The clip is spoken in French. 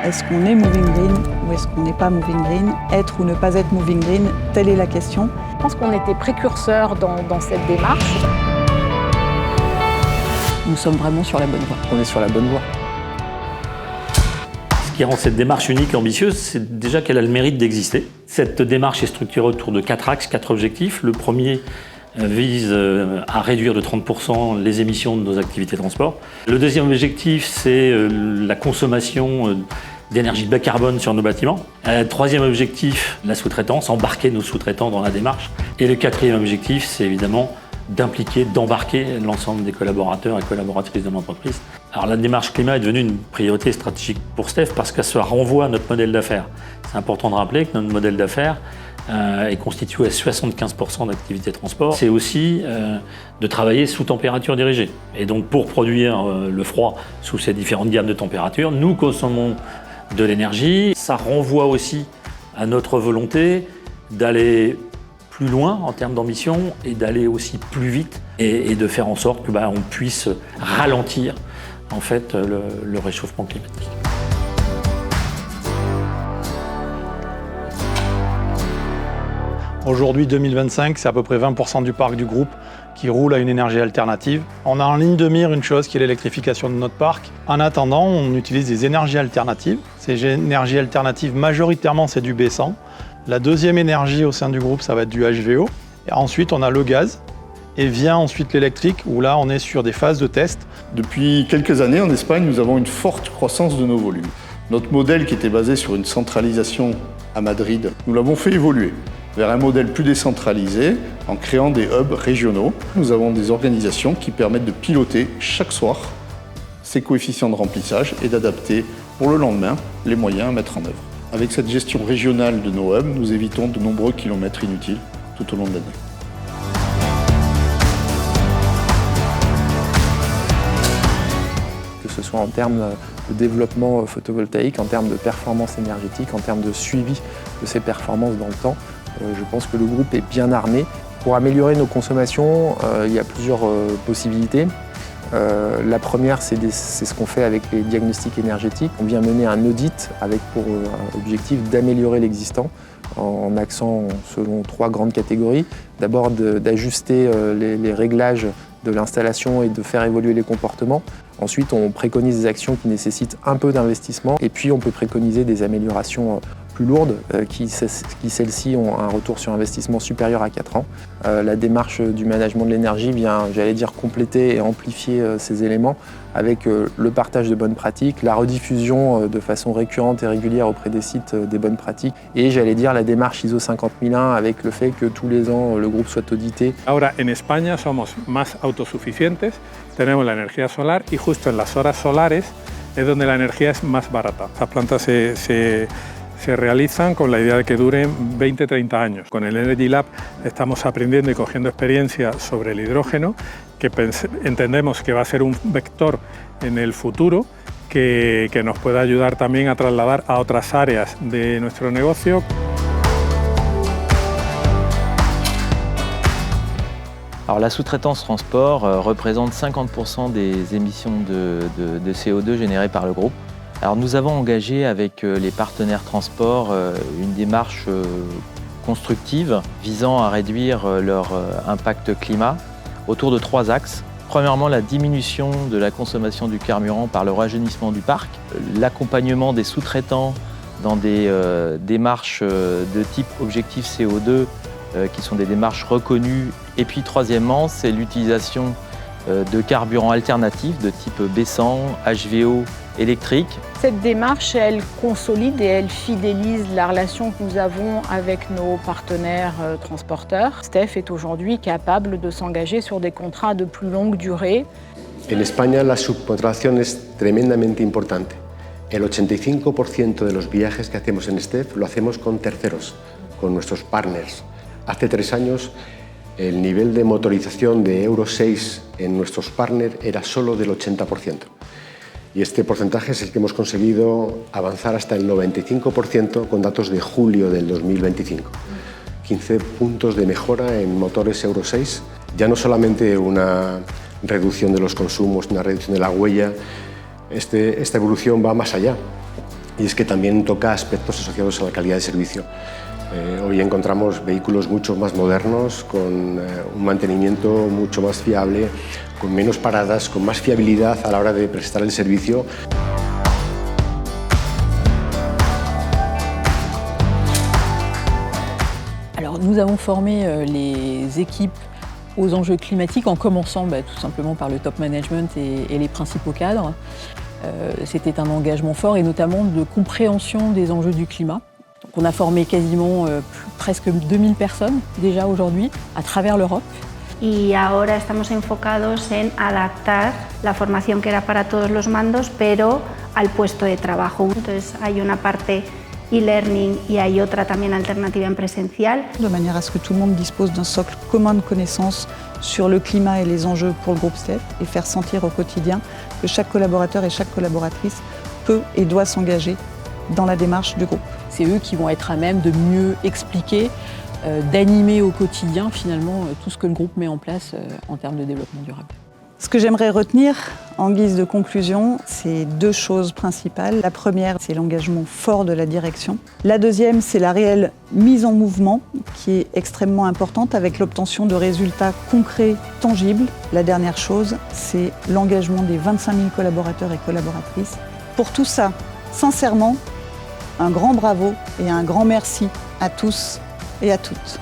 Est-ce qu'on est moving green ou est-ce qu'on n'est pas moving green? Être ou ne pas être moving green, telle est la question. Je pense qu'on était précurseurs dans cette démarche. Nous sommes vraiment sur la bonne voie. On est sur la bonne voie. Ce qui rend cette démarche unique et ambitieuse, c'est déjà qu'elle a le mérite d'exister. Cette démarche est structurée autour de 4 axes, 4 objectifs. Le premier vise à réduire de 30% les émissions de nos activités de transport. Le deuxième objectif, c'est la consommation d'énergie bas carbone sur nos bâtiments. Troisième objectif, la sous-traitance, embarquer nos sous-traitants dans la démarche. Et le quatrième objectif, c'est évidemment d'embarquer l'ensemble des collaborateurs et collaboratrices de l'entreprise. Alors la démarche climat est devenue une priorité stratégique pour Steph parce qu'elle se renvoie à notre modèle d'affaires. C'est important de rappeler que notre modèle d'affaires est constitué à 75% d'activité de transport. C'est aussi de travailler sous température dirigée. Et donc pour produire le froid sous ces différentes gammes de température, nous consommons de l'énergie. Ça renvoie aussi à notre volonté d'aller plus loin en termes d'ambition et d'aller aussi plus vite et de faire en sorte que on puisse ralentir en fait le réchauffement climatique. Aujourd'hui, 2025, c'est à peu près 20% du parc du groupe qui roule à une énergie alternative. On a en ligne de mire une chose qui est l'électrification de notre parc. En attendant, on utilise des énergies alternatives. Ces énergies alternatives, majoritairement, c'est du B100. La deuxième énergie au sein du groupe, ça va être du HVO. Et ensuite, on a le gaz. Et vient ensuite l'électrique, où là, on est sur des phases de test. Depuis quelques années, en Espagne, nous avons une forte croissance de nos volumes. Notre modèle, qui était basé sur une centralisation à Madrid, nous l'avons fait évoluer vers un modèle plus décentralisé en créant des hubs régionaux. Nous avons des organisations qui permettent de piloter chaque soir ces coefficients de remplissage et d'adapter pour le lendemain les moyens à mettre en œuvre. Avec cette gestion régionale de nos hubs, nous évitons de nombreux kilomètres inutiles tout au long de l'année. Que ce soit en termes de développement photovoltaïque, en termes de performance énergétique, en termes de suivi de ces performances dans le temps, je pense que le groupe est bien armé. Pour améliorer nos consommations, il y a plusieurs possibilités. La première, c'est ce qu'on fait avec les diagnostics énergétiques. On vient mener un audit avec pour objectif d'améliorer l'existant en axant selon 3 grandes catégories. D'abord d'ajuster les réglages de l'installation et de faire évoluer les comportements. Ensuite, on préconise des actions qui nécessitent un peu d'investissement. Et puis, on peut préconiser des améliorations plus lourdes qui celles-ci ont un retour sur investissement supérieur à 4 ans. La démarche du management de l'énergie vient, j'allais dire, compléter et amplifier ces éléments avec le partage de bonnes pratiques, la rediffusion de façon récurrente et régulière auprès des sites des bonnes pratiques et, j'allais dire, la démarche ISO 50001 avec le fait que tous les ans le groupe soit audité. Ahora en España somos más autosuficientes, tenemos la energía solar y justo en las horas solares es donde la energía es más barata. Las plantas se realizan con la idea de que duren 20-30 años. Con el Energy Lab estamos aprendiendo y cogiendo experiencia sobre el hidrógeno, que entendemos que va a ser un vector en el futuro que nos pueda ayudar también a trasladar a otras áreas de nuestro negocio. Alors, la sous-traitance transport représente 50% des émissions de CO2 générées par le groupe. Alors, nous avons engagé avec les partenaires transport une démarche constructive visant à réduire leur impact climat autour de 3 axes. Premièrement, la diminution de la consommation du carburant par le rajeunissement du parc, l'accompagnement des sous-traitants dans des démarches de type objectif CO2 qui sont des démarches reconnues. Et puis troisièmement, c'est l'utilisation de carburants alternatifs de type B100, HVO, électrique. Cette démarche, elle consolide et elle fidélise la relation que nous avons avec nos partenaires transporteurs. Steph est aujourd'hui capable de s'engager sur des contrats de plus longue durée. En España la subcontratación es tremendamente importante. El 85% de los viajes que hacemos en Steph lo hacemos con terceros, con nuestros partners. Hace 3 años el nivel de motorización de Euro 6 en nuestros partners era solo del 80%. Y este porcentaje es el que hemos conseguido avanzar hasta el 95% con datos de julio del 2025. 15 puntos de mejora en motores Euro 6. Ya no solamente una reducción de los consumos, una reducción de la huella, esta evolución va más allá. y es que también toca aspectos asociados a la calidad de servicio. Hoy encontramos vehículos mucho más modernos, con un mantenimiento mucho más fiable, con menos paradas, con más fiabilidad a la hora de prestar el servicio. Alors, nous avons formé les équipes aux enjeux climatiques en commençant tout simplement par le top management et les principaux cadres. C'était un engagement fort et notamment de compréhension des enjeux du climat. Donc, on a formé quasiment presque 2000 personnes déjà aujourd'hui à travers l'Europe. Y ahora estamos enfocados en adaptar la formación que era para todos los mandos, pero al puesto de trabajo. Entonces hay una parte e-learning y hay otra también alternativa en presencial. De manière à ce que tout le monde dispose d'un socle commun de connaissances sur le climat et les enjeux pour le groupe STEF et faire sentir au quotidien que chaque collaborateur et chaque collaboratrice peut et doit s'engager dans la démarche du groupe. C'est eux qui vont être à même de mieux expliquer, d'animer au quotidien finalement tout ce que le groupe met en place en termes de développement durable. Ce que j'aimerais retenir en guise de conclusion, c'est deux choses principales. La première, c'est l'engagement fort de la direction. La deuxième, c'est la réelle mise en mouvement qui est extrêmement importante avec l'obtention de résultats concrets, tangibles. La dernière chose, c'est l'engagement des 25 000 collaborateurs et collaboratrices. Pour tout ça, sincèrement, un grand bravo et un grand merci à tous et à toutes.